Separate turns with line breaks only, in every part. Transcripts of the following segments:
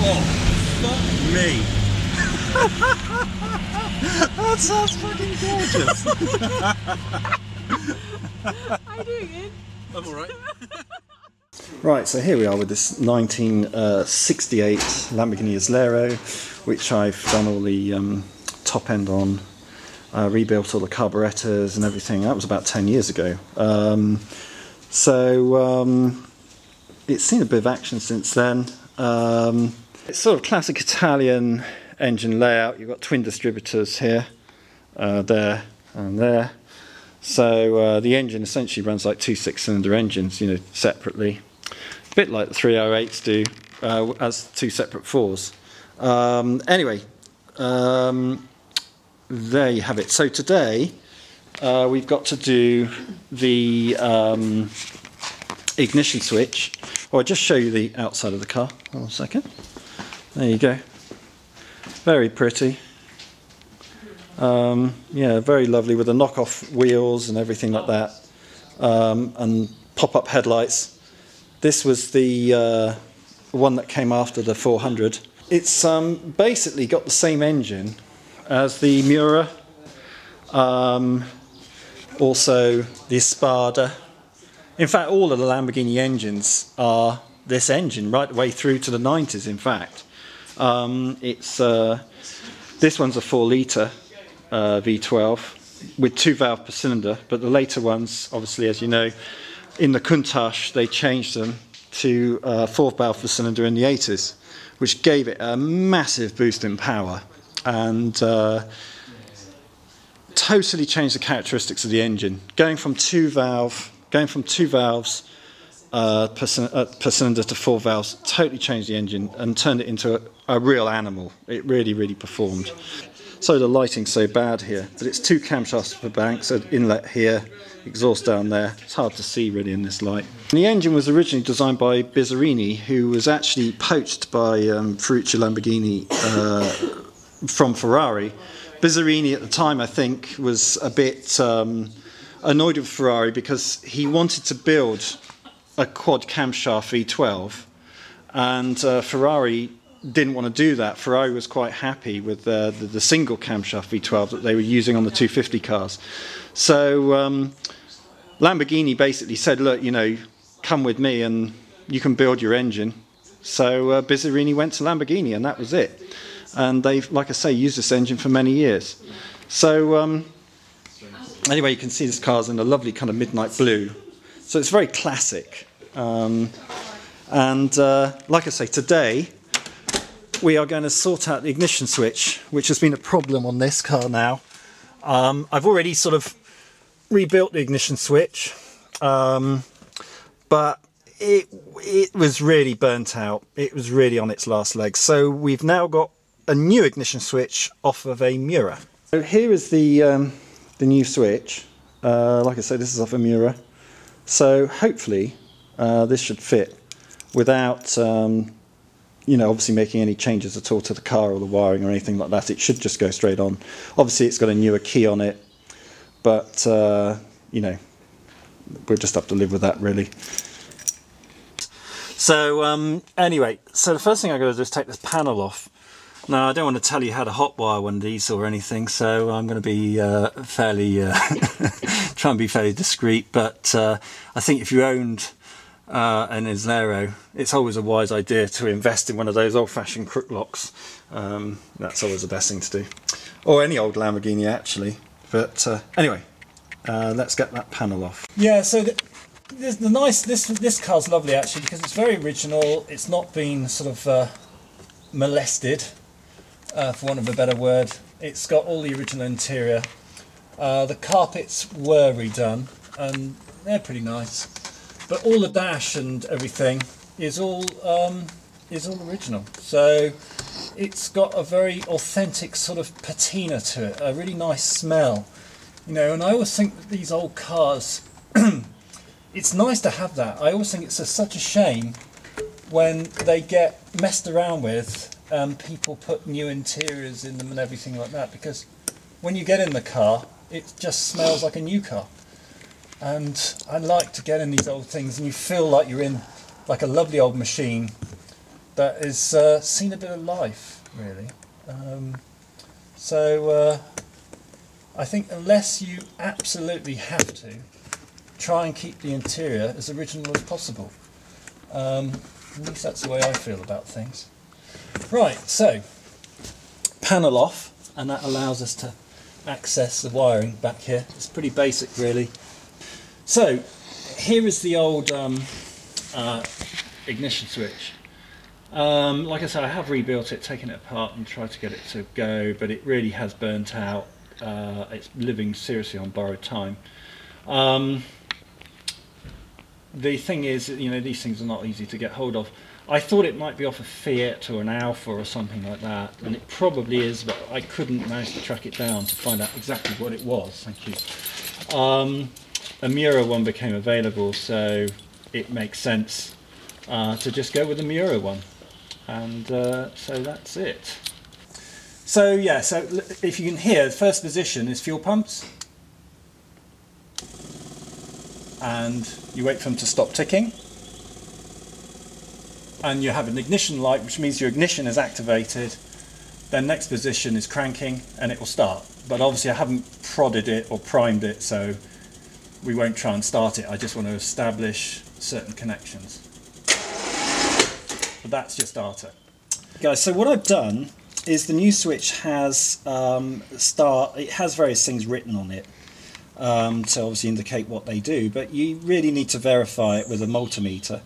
Oh, fuck me. That sounds fucking gorgeous.
How you doing, Ian?
I'm alright. Right, so here we are with this 1968 Lamborghini Islero, which I've done all the top end on, rebuilt all the carburetors and everything. That was about 10 years ago. It's seen a bit of action since then. It's sort of classic Italian engine layout. You've got twin distributors here, there and there. So the engine essentially runs like two 6-cylinder engines, you know, separately. A bit like the 308s do, as two separate 4s. Anyway, there you have it. So today we've got to do the ignition switch. I'll just show you the outside of the car. Hold on a second. There you go. Very pretty. Yeah, very lovely with the knockoff wheels and everything like that, and pop-up headlights. This was the one that came after the 400. It's basically got the same engine as the Miura, also the Espada. In fact, all of the Lamborghini engines are this engine right the way through to the 90s, in fact. This one's a 4-litre V12 with 2 valve per cylinder, but the later ones, obviously, as you know, in the Countach they changed them to 4 valve per cylinder in the 80s, which gave it a massive boost in power and totally changed the characteristics of the engine, going from 2 valves per cylinder to 4 valves. Totally changed the engine and turned it into a real animal. It really performed. So the lighting's so bad here, but it's 2 camshafts per bank, so inlet here, exhaust down there. It's hard to see really in this light. And the engine was originally designed by Bizzarini, who was actually poached by Ferruccio Lamborghini from Ferrari. Bizzarini at the time, I think, was a bit annoyed with Ferrari because he wanted to build a quad camshaft V12, and Ferrari didn't want to do that. Ferrari was quite happy with the single camshaft V12 that they were using on the 250 cars. So Lamborghini basically said, look, you know, come with me and you can build your engine. So Bizzarini went to Lamborghini and that was it. And they've, like I say, used this engine for many years. So anyway, you can see this car's in a lovely kind of midnight blue. So it's very classic. Like I say, today we are going to sort out the ignition switch, which has been a problem on this car now. I've already sort of rebuilt the ignition switch, but it was really burnt out. It was really on its last legs. So we've now got a new ignition switch off of a Miura. So here is the new switch. Like I said, this is off a Miura. So hopefully this should fit without you know, obviously making any changes at all to the car or the wiring or anything like that. It should just go straight on. Obviously it's got a newer key on it, but you know, we'll just have to live with that really. So anyway, so the first thing I'm going to do is take this panel off. Now I don't want to tell you how to hotwire one of these or anything, so I'm going to be fairly try and be fairly discreet, but I think if you owned an Islero, it's always a wise idea to invest in one of those old-fashioned crook locks. That's always the best thing to do, or any old Lamborghini actually. But anyway, let's get that panel off. Yeah, so this car's lovely actually because it's very original. It's not been sort of molested, for want of a better word. It's got all the original interior. The carpets were redone and they're pretty nice. But all the dash and everything is all original. So it's got a very authentic sort of patina to it, a really nice smell. You know, and I always think that these old cars, it's nice to have that. I always think it's such a shame when they get messed around with and people put new interiors in them and everything like that, because when you get in the car, it just smells like a new car. And I like to get in these old things and you feel like you're in like a lovely old machine that has seen a bit of life, really. I think unless you absolutely have to, try and keep the interior as original as possible. At least that's the way I feel about things. Right, so panel off, and that allows us to access the wiring back here. It's pretty basic, really. So here is the old ignition switch. Like I said, I have rebuilt it, taken it apart and tried to get it to go, but it really has burnt out. It's living seriously on borrowed time. The thing is, you know, these things are not easy to get hold of. I thought it might be off a Fiat or an Alfa or something like that, and it probably is, but I couldn't manage to track it down to find out exactly what it was. Thank you. A Mura one became available, so it makes sense to just go with the Mura one, and so that's it. So yeah, so if you can hear, the first position is fuel pumps, and you wait for them to stop ticking, and you have an ignition light, which means your ignition is activated. Then next position is cranking, and it will start. But obviously I haven't prodded it or primed it, so we won't try and start it. I just want to establish certain connections. But that's just starter. Guys, so what I've done is the new switch has it has various things written on it to obviously indicate what they do, but you really need to verify it with a multimeter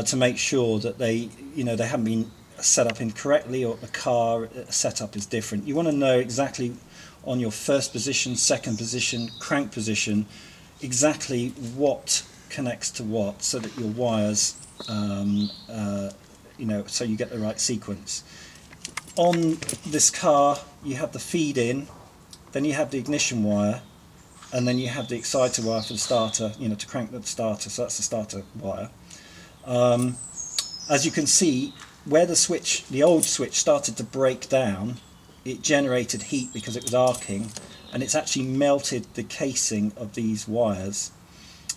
to make sure that they haven't been set up incorrectly, or the car setup is different. You want to know exactly on your first position, second position, crank position, exactly what connects to what, so that your wires, so you get the right sequence. On this car, you have the feed in, then you have the ignition wire, and then you have the exciter wire for the starter, to crank the starter. So that's the starter wire. As you can see, where the old switch started to break down, it generated heat because it was arcing, and it's actually melted the casing of these wires.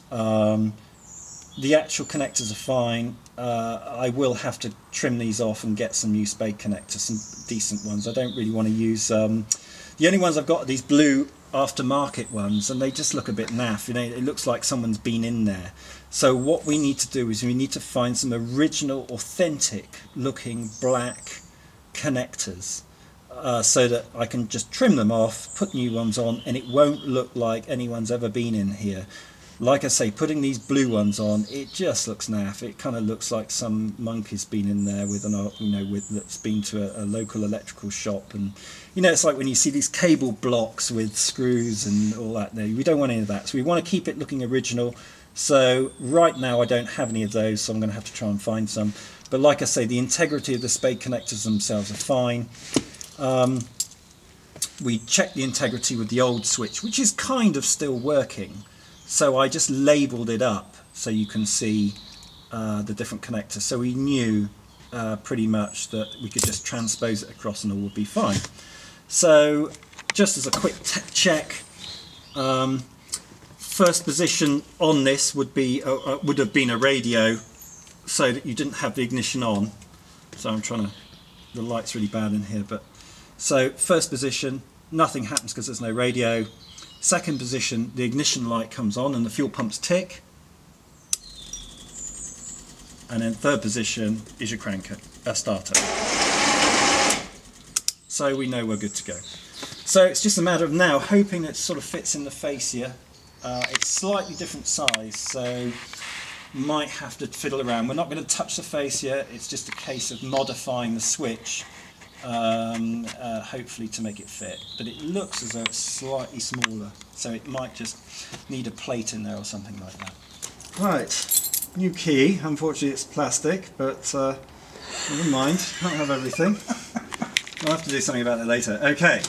The actual connectors are fine. I will have to trim these off and get some new spade connectors, some decent ones. I don't really want to use the only ones I've got are these blue aftermarket ones, and they just look a bit naff. It looks like someone's been in there. So what we need to do is we need to find some original, authentic looking black connectors, so that I can just trim them off, put new ones on, and it won't look like anyone's ever been in here. Like I say, putting these blue ones on, it just looks naff. It kind of looks like some monkey's been in there with that's been to a local electrical shop, and it's like when you see these cable blocks with screws and all that. There, we don't want any of that. So we want to keep it looking original. So right now I don't have any of those, so I'm going to have to try and find some. But like I say, the integrity of the spade connectors themselves are fine. We checked the integrity with the old switch, which is kind of still working. So I just labelled it up so you can see the different connectors. So we knew pretty much that we could just transpose it across and all would be fine. So just as a quick check, first position on this would have been a radio, so that you didn't have the ignition on. So I'm trying to, the light's really bad in here, but so first position, nothing happens because there's no radio. Second position, the ignition light comes on and the fuel pumps tick. And then third position is your starter. So we know we're good to go. So it's just a matter of now hoping it sort of fits in the fascia. It's slightly different size, so might have to fiddle around. We're not going to touch the fascia, it's just a case of modifying the switch, hopefully to make it fit. But it looks as though it's slightly smaller, so it might just need a plate in there or something like that. Right, new key. Unfortunately it's plastic, but never mind, can't have everything. I'll have to do something about it later. Okay,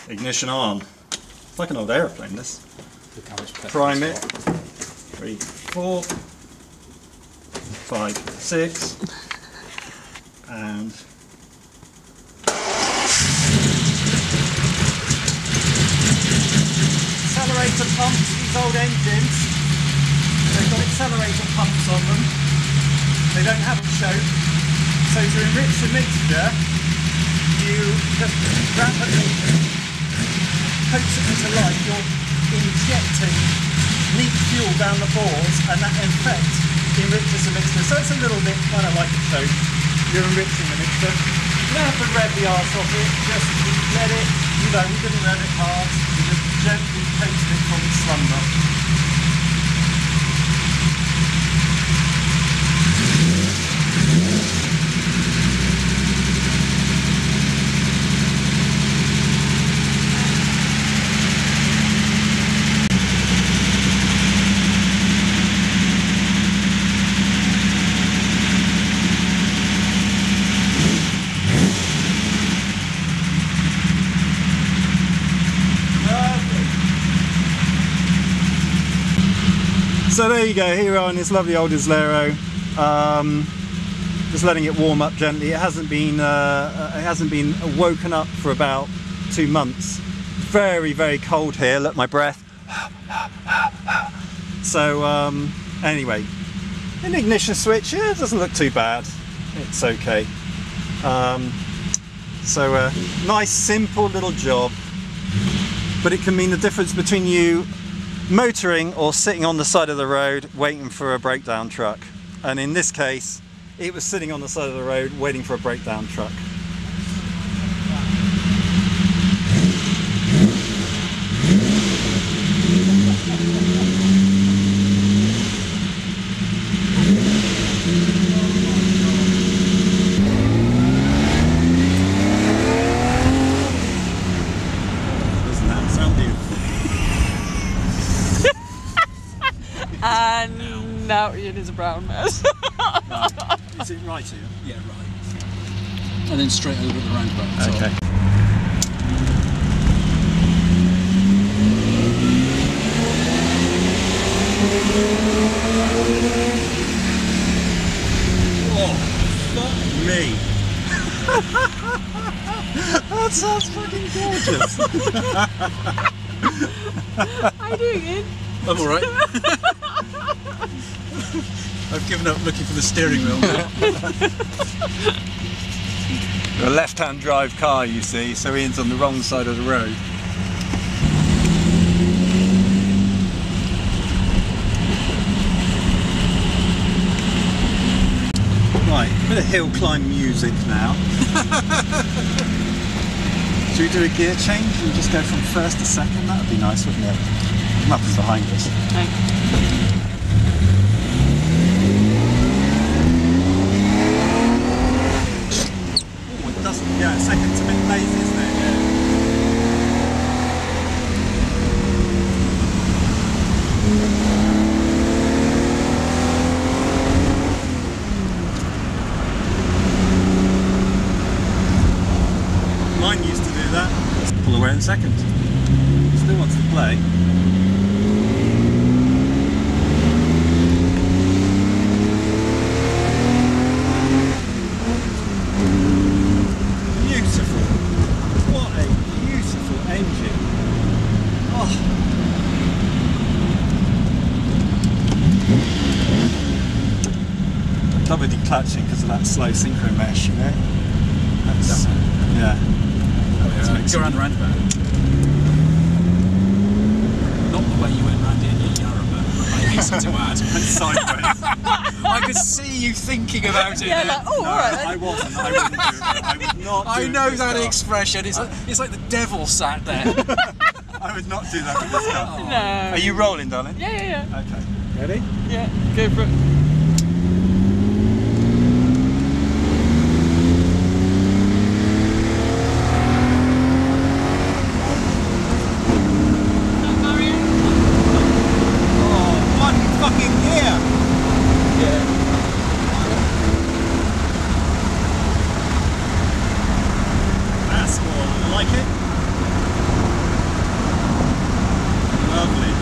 ignition on. It's like an old aeroplane, this. Prime it. 3, 4, 5, 6, and accelerator pumps. These old engines, they've got accelerator pumps on them. They don't have a choke. So to enrich the mixture, you just rapidly coax it into light. You're injecting neat fuel down the bores, and that in effect enriches the mixture. So it's a little bit kind of like a choke. You're enriching the mixture. You don't have to rev the arse off it, just let it, you know, we didn't rev it hard, we just gently coaxed it from its slumber. So there you go, here we are in this lovely old Islero, just letting it warm up gently. It hasn't been woken up for about 2 months. Very, very cold here. Look, my breath. So anyway, an ignition switch. Yeah, it doesn't look too bad. It's okay. So a nice, simple little job, but it can mean the difference between you motoring or sitting on the side of the road waiting for a breakdown truck. And in this case, it was sitting on the side of the road waiting for a breakdown truck. Doesn't that sound beautiful?
And now it is a brown mess.
Is it right here?
Yeah, right. And then straight over the roundabout.
Okay. Oh, fuck me. That sounds fucking gorgeous.
How you doing, Ian?
I'm alright. I've given up looking for the steering wheel now.
A left-hand drive car, you see, so Ian's on the wrong side of the road. Right, a bit of hill climb music now. Should we do a gear change and just go from first to second? That would be nice, wouldn't it? Nothing behind us. Oh, it doesn't. Yeah, second's a bit lazy, isn't it? Mine used to do that. Let's pull away in second. Still wants to play. Beautiful. What a beautiful engine. Oh. Double declutching because of that slow synchro mesh, you know? That's, yeah.
Go around the roundabout. Not the way you went round it in Yarra, but I hasten to add.
And sideways.
I could see you thinking about it.
Yeah,
there.
like, oh,
No,
alright.
I wasn't. I wouldn't do it. I would not do
I know
it with
that
this car.
expression. It's like the devil sat there.
I would not do that with this car.
No.
Are you rolling, darling?
Yeah.
Okay. Ready?
Yeah, go for it.
Lovely.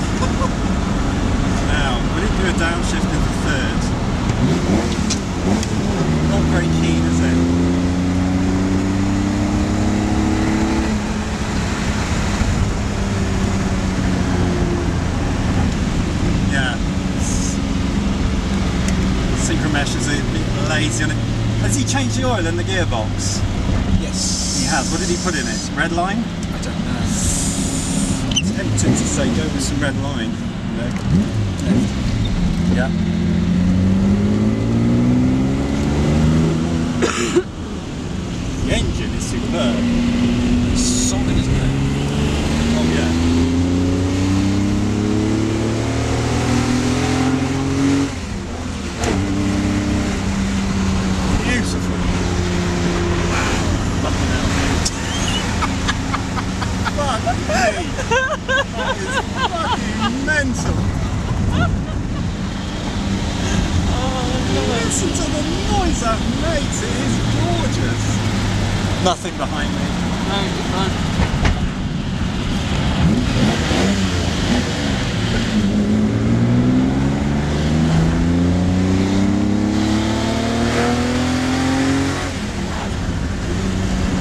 Now, we need to do a downshift in the third. lazy on it. Has he changed the oil in the gearbox?
Yes.
He has. What did he put in it? Red line?
I don't know.
Tempted to say go with some red line. No. Yeah. The engine is superb.
It's solid, isn't it?
Oh yeah. Beautiful. Fuck me. That is fucking mental. Listen to the noise that makes. It is gorgeous. Nothing behind me.
No, you're fine.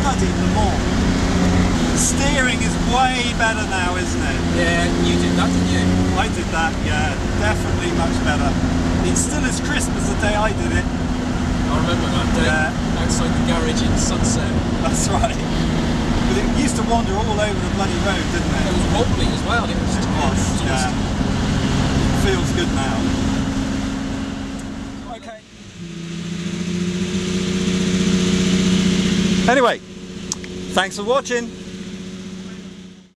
Bloody Lamont. The steering is way better now, isn't it?
Yeah, you did that, didn't you?
I did that, yeah. Definitely much better. It's still as crisp as the day I did it.
I remember that day outside the garage in Sunset.
That's right. But it used to wander all over the bloody road, didn't
It
it?
was wobbly as well. It was
Yeah.
awesome.
It feels good now. Okay. Anyway, thanks for watching.